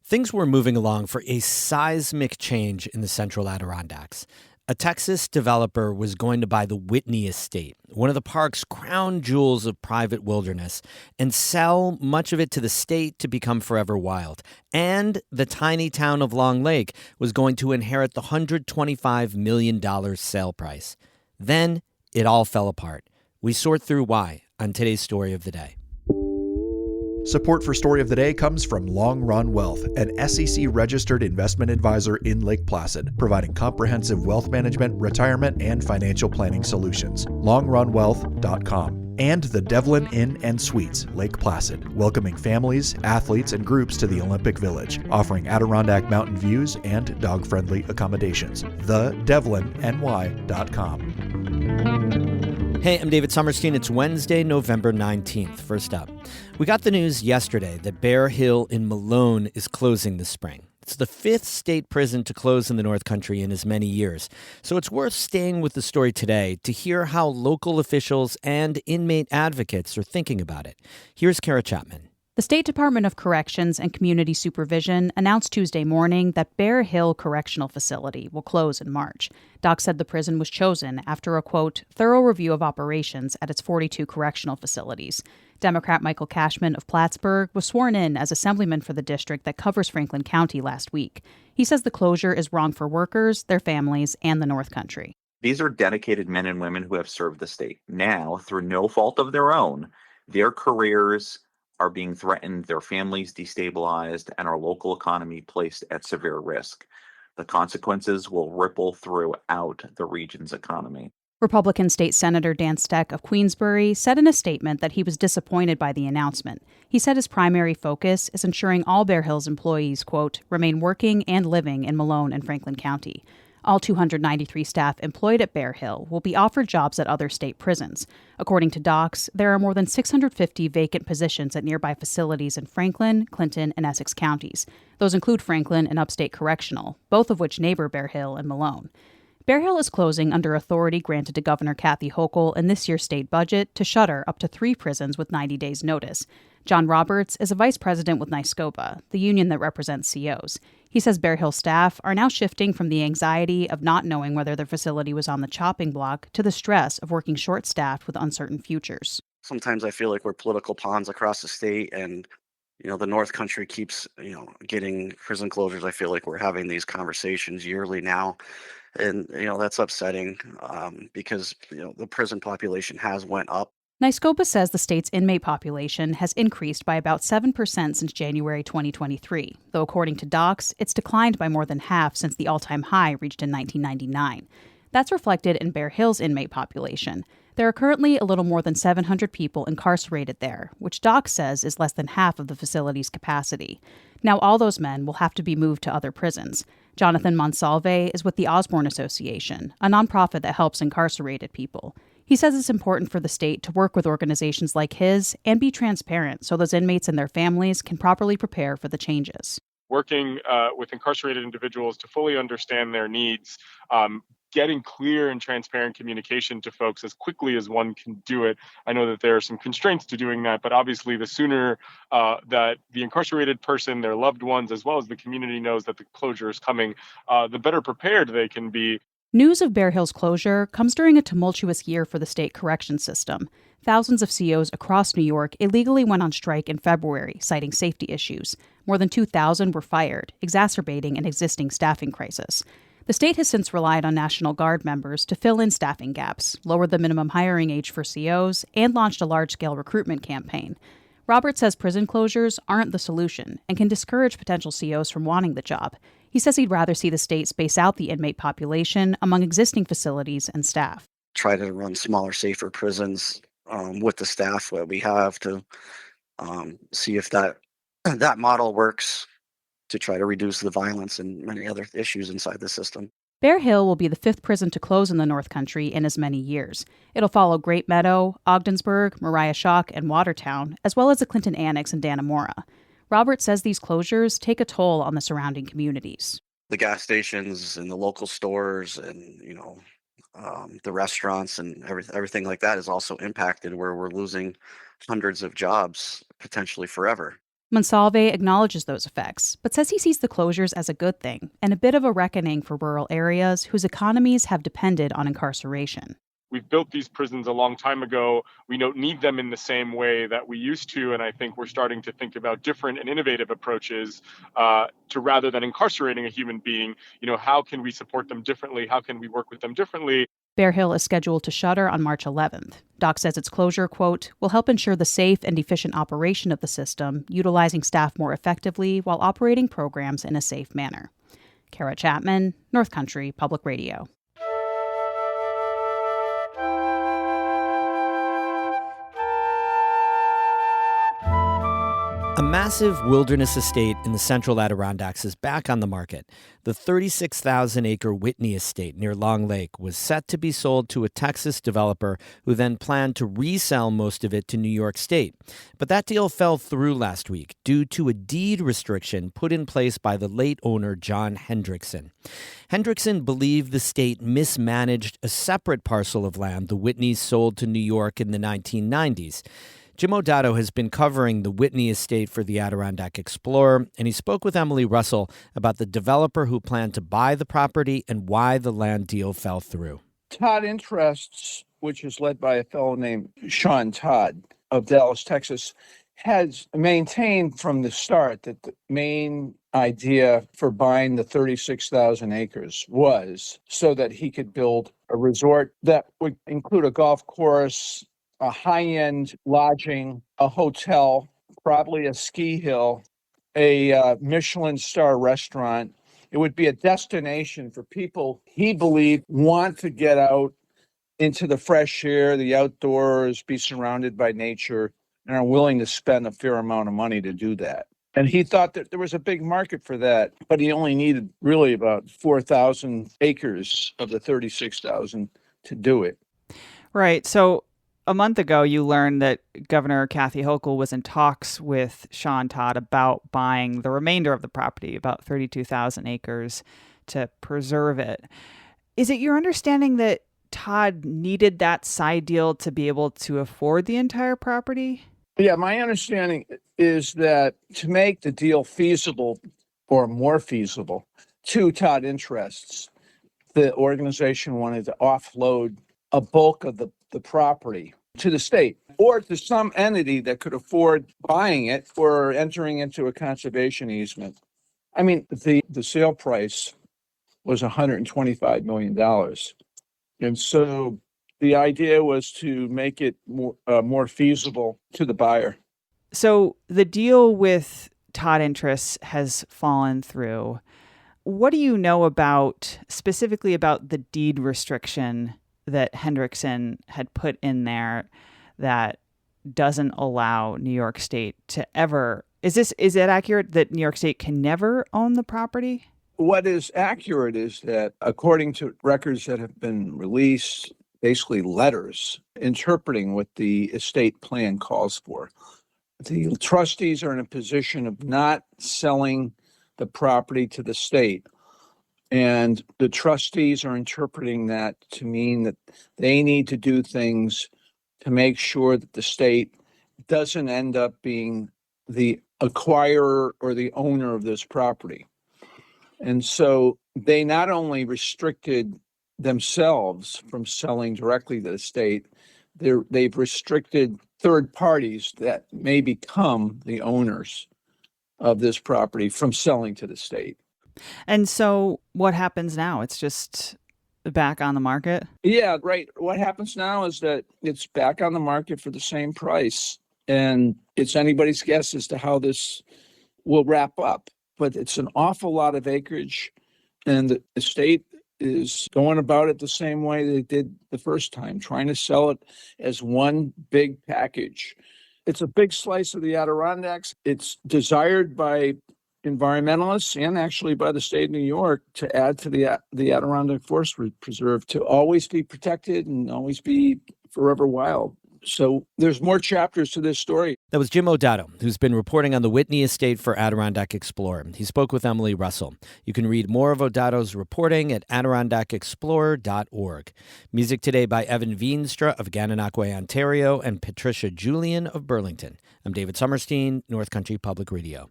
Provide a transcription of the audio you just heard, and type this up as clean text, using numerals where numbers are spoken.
Things were moving along for a seismic change in the central Adirondacks. A Texas developer was going to buy the Whitney Estate, one of the park's crown jewels of private wilderness, and sell much of it to the state to become forever wild. And the tiny town of Long Lake was going to inherit the $125 million sale price. Then it all fell apart. We sort through why on today's Story of the Day. Support for Story of the Day comes from Long Run Wealth, an SEC-registered investment advisor in Lake Placid, providing comprehensive wealth management, retirement, and financial planning solutions. LongRunWealth.com. And the Devlin Inn and Suites, Lake Placid, welcoming families, athletes, and groups to the Olympic Village, offering Adirondack mountain views and dog-friendly accommodations. TheDevlinNY.com. Hey, I'm David Sommerstein. It's Wednesday, November 19th. First up, we got the news yesterday that Bare Hill in Malone is closing this spring. It's the fifth state prison to close in the North Country in as many years. So it's worth staying with the story today to hear how local officials and inmate advocates are thinking about it. Here's Kara Chapman. The State Department of Corrections and Community Supervision announced Tuesday morning that Bare Hill Correctional Facility will close in March. Doc said the prison was chosen after a, quote, thorough review of operations at its 42 correctional facilities. Democrat Michael Cashman of Plattsburgh was sworn in as assemblyman for the district that covers Franklin County last week. He says the closure is wrong for workers, their families, and the North Country. These are dedicated men and women who have served the state. Now, through no fault of their own, their careers are being threatened, their families destabilized, and our local economy placed at severe risk. The consequences will ripple throughout the region's economy. Republican State Senator Dan Steck of Queensbury said in a statement that he was disappointed by the announcement. He said his primary focus is ensuring all Bare Hills employees, quote, remain working and living in Malone and Franklin County. All 293 staff employed at Bare Hill will be offered jobs at other state prisons. According to docs, there are more than 650 vacant positions at nearby facilities in Franklin, Clinton, and Essex counties. Those include Franklin and Upstate Correctional, both of which neighbor Bare Hill and Malone. Bare Hill is closing under authority granted to Governor Kathy Hochul in this year's state budget to shutter up to 3 prisons with 90 days' notice. John Roberts is a vice president with NYSCOPA, the union that represents COs. He says Bare Hill staff are now shifting from the anxiety of not knowing whether their facility was on the chopping block to the stress of working short-staffed with uncertain futures. Sometimes I feel like we're political pawns across the state, and the North Country keeps getting prison closures. I feel like we're having these conversations yearly now, and that's upsetting because the prison population has went up. NYSCOPA says the state's inmate population has increased by about 7% since January 2023, though according to docs, it's declined by more than half since the all-time high reached in 1999. That's reflected in Bare Hill's inmate population. There are currently a little more than 700 people incarcerated there, which docs says is less than half of the facility's capacity. Now all those men will have to be moved to other prisons. Jonathan Monsalve is with the Osborne Association, a nonprofit that helps incarcerated people. He says it's important for the state to work with organizations like his and be transparent so those inmates and their families can properly prepare for the changes. Working with incarcerated individuals to fully understand their needs, getting clear and transparent communication to folks as quickly as one can do it. I know that there are some constraints to doing that, but obviously the sooner that the incarcerated person, their loved ones, as well as the community knows that the closure is coming, the better prepared they can be. News of Bare Hill's closure comes during a tumultuous year for the state correction system. Thousands of COs across New York illegally went on strike in February, citing safety issues. More than 2,000 were fired, exacerbating an existing staffing crisis. The state has since relied on National Guard members to fill in staffing gaps, lowered the minimum hiring age for COs, and launched a large-scale recruitment campaign. Roberts says prison closures aren't the solution and can discourage potential COs from wanting the job. He says he'd rather see the state space out the inmate population among existing facilities and staff. Try to run smaller, safer prisons with the staff that we have to see if that model works to try to reduce the violence and many other issues inside the system. Bare Hill will be the 5th prison to close in the North Country in as many years. It'll follow Great Meadow, Ogdensburg, Mariah Shock, and Watertown, as well as the Clinton Annex and Dannemora. Roberts says these closures take a toll on the surrounding communities. The gas stations and the local stores and, the restaurants and everything like that is also impacted, where we're losing hundreds of jobs potentially forever. Monsalve acknowledges those effects, but says he sees the closures as a good thing and a bit of a reckoning for rural areas whose economies have depended on incarceration. We've built these prisons a long time ago. We don't need them in the same way that we used to. And I think we're starting to think about different and innovative approaches to, rather than incarcerating a human being, how can we support them differently? How can we work with them differently? Bare Hill is scheduled to shutter on March 11th. Doc says its closure, quote, will help ensure the safe and efficient operation of the system, utilizing staff more effectively while operating programs in a safe manner. Kara Chapman, North Country Public Radio. A massive wilderness estate in the central Adirondacks is back on the market. The 36,000-acre Whitney Estate near Long Lake was set to be sold to a Texas developer who then planned to resell most of it to New York State. But that deal fell through last week due to a deed restriction put in place by the late owner, John Hendrickson. Hendrickson believed the state mismanaged a separate parcel of land the Whitneys sold to New York in the 1990s. Jim O'Dotto has been covering the Whitney Estate for the Adirondack Explorer, and he spoke with Emily Russell about the developer who planned to buy the property and why the land deal fell through. Todd Interests, which is led by a fellow named Sean Todd of Dallas, Texas, has maintained from the start that the main idea for buying the 36,000 acres was so that he could build a resort that would include a golf course, a high-end lodging, a hotel, probably a ski hill, a Michelin star restaurant. It would be a destination for people he believed want to get out into the fresh air, the outdoors, be surrounded by nature, and are willing to spend a fair amount of money to do that. And he thought that there was a big market for that, but he only needed really about 4,000 acres of the 36,000 to do it. Right. So a month ago, you learned that Governor Kathy Hochul was in talks with Sean Todd about buying the remainder of the property, about 32,000 acres, to preserve it. Is it your understanding that Todd needed that side deal to be able to afford the entire property? Yeah, my understanding is that to make the deal feasible or more feasible to Todd Interests, the organization wanted to offload a bulk of the property to the state or to some entity that could afford buying it or entering into a conservation easement. I mean, the sale price was $125 million. And so the idea was to make it more feasible to the buyer. So the deal with Todd Interests has fallen through. What do you know specifically about the deed restriction that Hendrickson had put in there that doesn't allow New York State to ever... Is it accurate that New York State can never own the property? What is accurate is that according to records that have been released, basically letters interpreting what the estate plan calls for, the trustees are in a position of not selling the property to the state. And the trustees are interpreting that to mean that they need to do things to make sure that the state doesn't end up being the acquirer or the owner of this property. And so they not only restricted themselves from selling directly to the state, they've restricted third parties that may become the owners of this property from selling to the state. And so what happens now? It's just back on the market? Yeah, right. What happens now is that it's back on the market for the same price. And it's anybody's guess as to how this will wrap up. But it's an awful lot of acreage. And the state is going about it the same way they did the first time, trying to sell it as one big package. It's a big slice of the Adirondacks. It's desired by environmentalists and actually by the state of New York to add to the Adirondack Forest Preserve to always be protected and always be forever wild. So there's more chapters to this story. That was Jim O'Donnell, who's been reporting on the Whitney Estate for Adirondack Explorer. He spoke with Emily Russell. You can read more of O'Donnell's reporting at adirondackexplorer.org. Music today by Evan Veenstra of Gananoque, Ontario, and Patricia Julian of Burlington. I'm David Summerstein, North Country Public Radio.